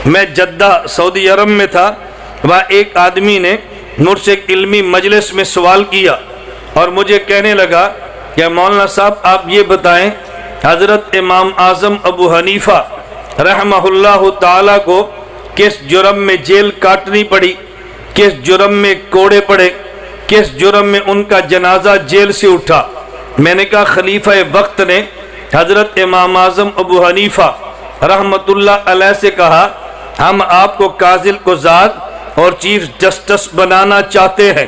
میں جدہ سعودی عرب میں تھا، وہاں ایک آدمی نے مجھ سے ایک علمی مجلس میں سوال کیا اور مجھے کہنے لگا کہ مولانا صاحب آپ یہ بتائیں، حضرت امام اعظم ابو حنیفہ رحمہ اللہ تعالی کو کس جرم میں جیل کاٹنی پڑی، کس جرم میں کوڑے پڑے، کس جرم میں ان کا جنازہ جیل سے اٹھا؟ میں نے کہا خلیفہ وقت نے حضرت امام اعظم ابو حنیفہ رحمۃ اللہ علیہ سے کہا ہم آپ کو قاضی القضات اور چیف جسٹس بنانا چاہتے ہیں۔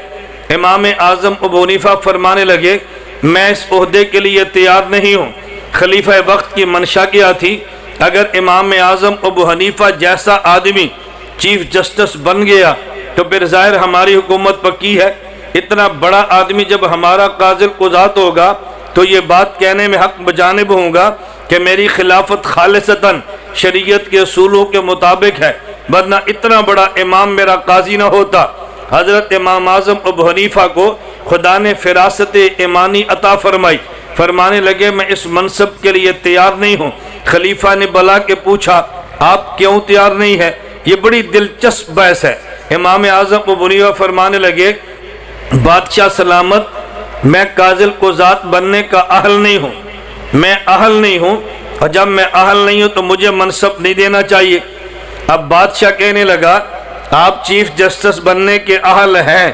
امام اعظم ابو حنیفہ فرمانے لگے میں اس عہدے کے لیے تیار نہیں ہوں۔ خلیفہ وقت کی منشا کیا تھی؟ اگر امام اعظم ابو حنیفہ جیسا آدمی چیف جسٹس بن گیا تو پھر ظاہر ہماری حکومت پکی ہے۔ اتنا بڑا آدمی جب ہمارا قاضی القضات ہوگا تو یہ بات کہنے میں حق بجانب ہوں گا کہ میری خلافت خالصتاً شریعت کے اصولوں کے مطابق ہے، ورنہ اتنا بڑا امام میرا قاضی نہ ہوتا۔ حضرت امام اعظم ابو حنیفہ کو خدا نے فراست ایمانی عطا فرمائی، فرمانے لگے میں اس منصب کے لیے تیار نہیں ہوں۔ خلیفہ نے بلا کے پوچھا آپ کیوں تیار نہیں ہے؟ یہ بڑی دلچسپ بحث ہے۔ امام اعظم ابو حنیفہ فرمانے لگے بادشاہ سلامت میں قاضی القضات بننے کا اہل نہیں ہوں، میں اہل نہیں ہوں، اور جب میں اہل نہیں ہوں تو مجھے منصب نہیں دینا چاہیے۔ اب بادشاہ کہنے لگا آپ چیف جسٹس بننے کے اہل ہیں۔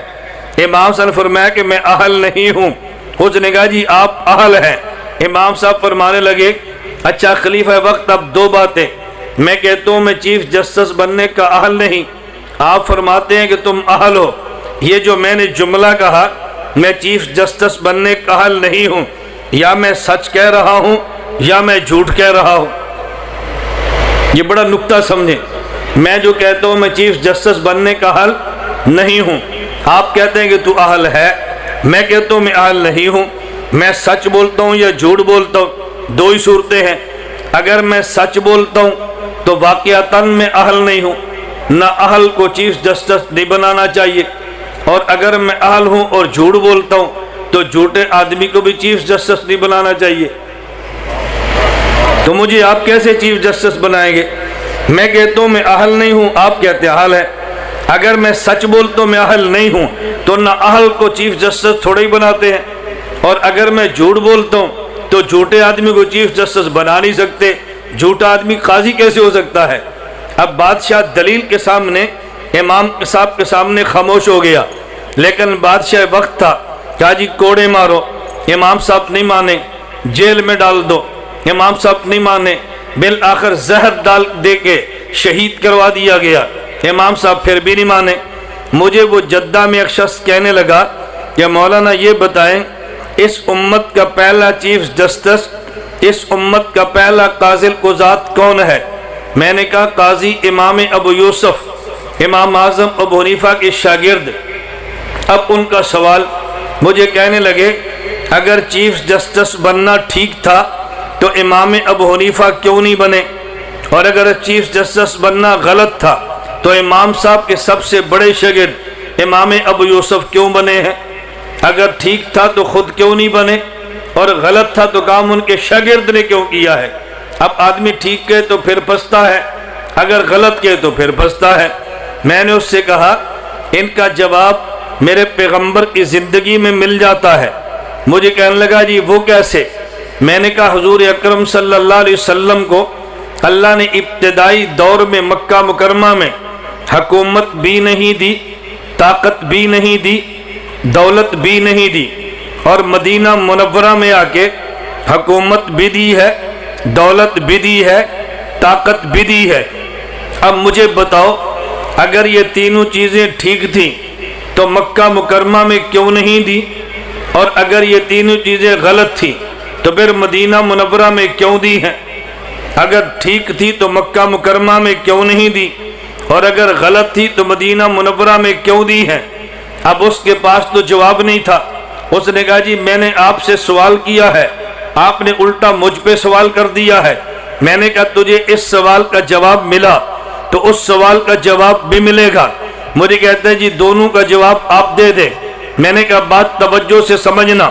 امام صاحب نے فرمایا کہ میں اہل نہیں ہوں۔ اس نے کہا جی آپ اہل ہیں۔ امام صاحب فرمانے لگے اچھا خلیفہ وقت اب دو باتیں، میں کہتا ہوں میں چیف جسٹس بننے کا اہل نہیں، آپ فرماتے ہیں کہ تم اہل ہو۔ یہ جو میں نے جملہ کہا میں چیف جسٹس بننے کا اہل نہیں ہوں، یا میں سچ کہہ رہا ہوں یا میں جھوٹ کہہ رہا ہوں؟ یہ بڑا نکتہ سمجھیں۔ میں جو کہتا ہوں میں چیف جسٹس بننے کا اہل نہیں ہوں، آپ کہتے ہیں کہ تو اہل ہے، میں کہتا ہوں میں اہل نہیں ہوں، میں سچ بولتا ہوں یا جھوٹ بولتا ہوں؟ دو ہی صورتیں ہیں۔ اگر میں سچ بولتا ہوں تو واقعتاً میں اہل نہیں ہوں، نہ اہل کو چیف جسٹس نہیں بنانا چاہیے، اور اگر میں اہل ہوں اور جھوٹ بولتا ہوں تو جھوٹے آدمی کو بھی چیف جسٹس نہیں بنانا چاہیے۔ تو مجھے آپ کیسے چیف جسٹس بنائیں گے؟ میں کہتا ہوں میں اہل نہیں ہوں، آپ کہتے ہیں اہل ہے۔ اگر میں سچ بولتا ہوں میں اہل نہیں ہوں تو نہ اہل کو چیف جسٹس تھوڑے ہی بناتے ہیں، اور اگر میں جھوٹ بولتا ہوں تو جھوٹے آدمی کو چیف جسٹس بنا نہیں سکتے، جھوٹا آدمی قاضی کیسے ہو سکتا ہے؟ اب بادشاہ دلیل کے سامنے امام صاحب کے سامنے خاموش ہو گیا، لیکن بادشاہ وقت تھا، کہا جی کوڑے مارو، امام صاحب نہیں مانے، جیل میں ڈال دو، امام صاحب نہیں مانے، بالآخر زہر ڈال دے کے شہید کروا دیا گیا، امام صاحب پھر بھی نہیں مانے۔ مجھے وہ جدہ میں ایک شخص کہنے لگا کہ مولانا یہ بتائیں اس امت کا پہلا چیف جسٹس، اس امت کا پہلا قاضی القضات کون ہے؟ میں نے کہا قاضی امام ابو یوسف، امام اعظم ابو حنیفہ کے شاگرد۔ اب ان کا سوال مجھے کہنے لگے اگر چیف جسٹس بننا ٹھیک تھا تو امام ابو حنیفہ کیوں نہیں بنے، اور اگر چیف جسٹس بننا غلط تھا تو امام صاحب کے سب سے بڑے شاگرد امام ابو یوسف کیوں بنے ہیں؟ اگر ٹھیک تھا تو خود کیوں نہیں بنے، اور غلط تھا تو کام ان کے شاگرد نے کیوں کیا ہے؟ اب آدمی ٹھیک کہے تو پھر پھنستا ہے، اگر غلط کہے تو پھر پھنستا ہے۔ میں نے اس سے کہا ان کا جواب میرے پیغمبر کی زندگی میں مل جاتا ہے۔ مجھے کہنے لگا جی وہ کیسے؟ میں نے کہا حضور اکرم صلی اللہ علیہ وسلم کو اللہ نے ابتدائی دور میں مکہ مکرمہ میں حکومت بھی نہیں دی، طاقت بھی نہیں دی، دولت بھی نہیں دی، اور مدینہ منورہ میں آ کے حکومت بھی دی ہے، دولت بھی دی ہے، طاقت بھی دی ہے۔ اب مجھے بتاؤ اگر یہ تینوں چیزیں ٹھیک تھیں تو مکہ مکرمہ میں کیوں نہیں دی، اور اگر یہ تینوں چیزیں غلط تھیں تو پھر مدینہ منورہ میں کیوں دی ہیں؟ اگر ٹھیک تھی تو مکہ مکرمہ میں کیوں نہیں دی، اور اگر غلط تھی تو مدینہ منورہ میں کیوں دی ہیں؟ اب اس کے پاس تو جواب نہیں تھا۔ اس نے کہا جی میں نے آپ سے سوال کیا ہے، آپ نے الٹا مجھ پہ سوال کر دیا ہے۔ میں نے کہا تجھے اس سوال کا جواب ملا تو اس سوال کا جواب بھی ملے گا۔ مجھے کہتے ہیں جی دونوں کا جواب آپ دے دیں۔ میں نے کہا بات توجہ سے سمجھنا،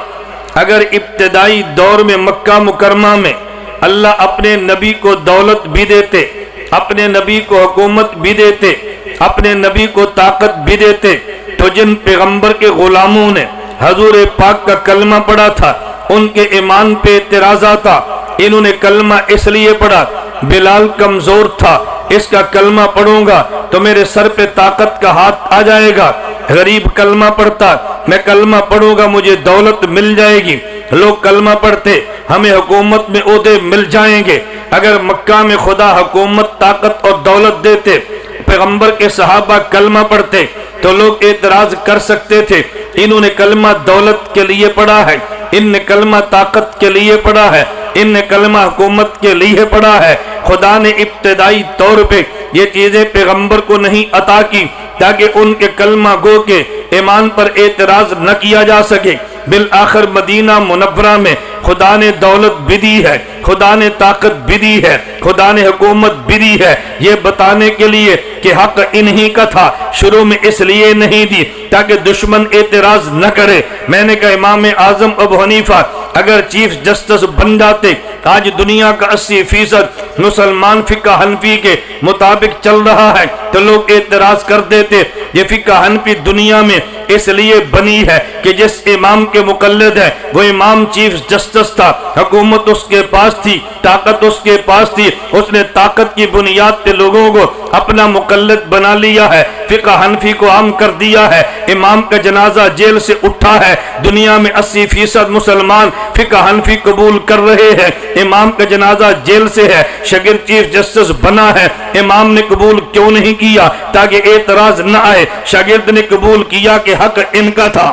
اگر ابتدائی دور میں مکہ مکرمہ میں اللہ اپنے نبی کو دولت بھی دیتے، اپنے نبی کو حکومت بھی دیتے، اپنے نبی کو طاقت بھی دیتے، تو جن پیغمبر کے غلاموں نے حضور پاک کا کلمہ پڑھا تھا ان کے ایمان پہ اعتراضات تھا۔ انہوں نے کلمہ اس لیے پڑھا، بلال کمزور تھا، اس کا کلمہ پڑھوں گا تو میرے سر پہ طاقت کا ہاتھ آ جائے گا، غریب کلمہ پڑھتا، میں کلمہ پڑھوں گا مجھے دولت مل جائے گی، لوگ کلمہ پڑھتے ہمیں حکومت میں عہدے مل جائیں گے۔ اگر مکہ میں خدا حکومت، طاقت اور دولت دیتے، پیغمبر کے صحابہ کلمہ پڑھتے تو لوگ اعتراض کر سکتے تھے، انہوں نے کلمہ دولت کے لیے پڑھا ہے، ان نے کلمہ طاقت کے لیے پڑھا ہے، ان نے کلمہ حکومت کے لیے پڑھا ہے۔ خدا نے ابتدائی طور پہ یہ چیزیں پیغمبر کو نہیں عطا کی تاکہ ان کے کلمہ گو کے ایمان پر اعتراض نہ کیا جا سکے۔ بالآخر مدینہ منورہ میں خدا نے دولت بھی دی ہے، خدا نے طاقت بھی دی ہے، خدا نے حکومت بھی دی ہے، یہ بتانے کے لیے کہ حق انہی کا تھا، شروع میں اس لیے نہیں دی تاکہ دشمن اعتراض نہ کرے۔ میں نے کہا امام اعظم ابو حنیفہ اگر چیف جسٹس بن جاتے، آج دنیا کا 80% مسلمان فقہ حنفی کے مطابق چل رہا ہے تو لوگ اعتراض کر دیتے یہ فقہ حنفی دنیا میں اس لیے بنی ہے کہ جس امام کے مقلد ہے وہ امام چیف جسٹس تھا، حکومت اس کے پاس تھی، طاقت اس کے پاس تھی، اس نے طاقت کی بنیاد پہ لوگوں کو اپنا مقلد بنا لیا ہے، فقہ حنفی کو عام کر دیا ہے، امام کا جنازہ جیل سے اٹھا ہے، دنیا میں 80% مسلمان فقہ حنفی قبول کر رہے ہیں، امام کا جنازہ جیل سے ہے، شاگرد چیف جسٹس بنا ہے، امام نے قبول کیوں نہیں کیا تاکہ اعتراض نہ آئے، شاگرد نے قبول کیا کہ حق ان کا تھا۔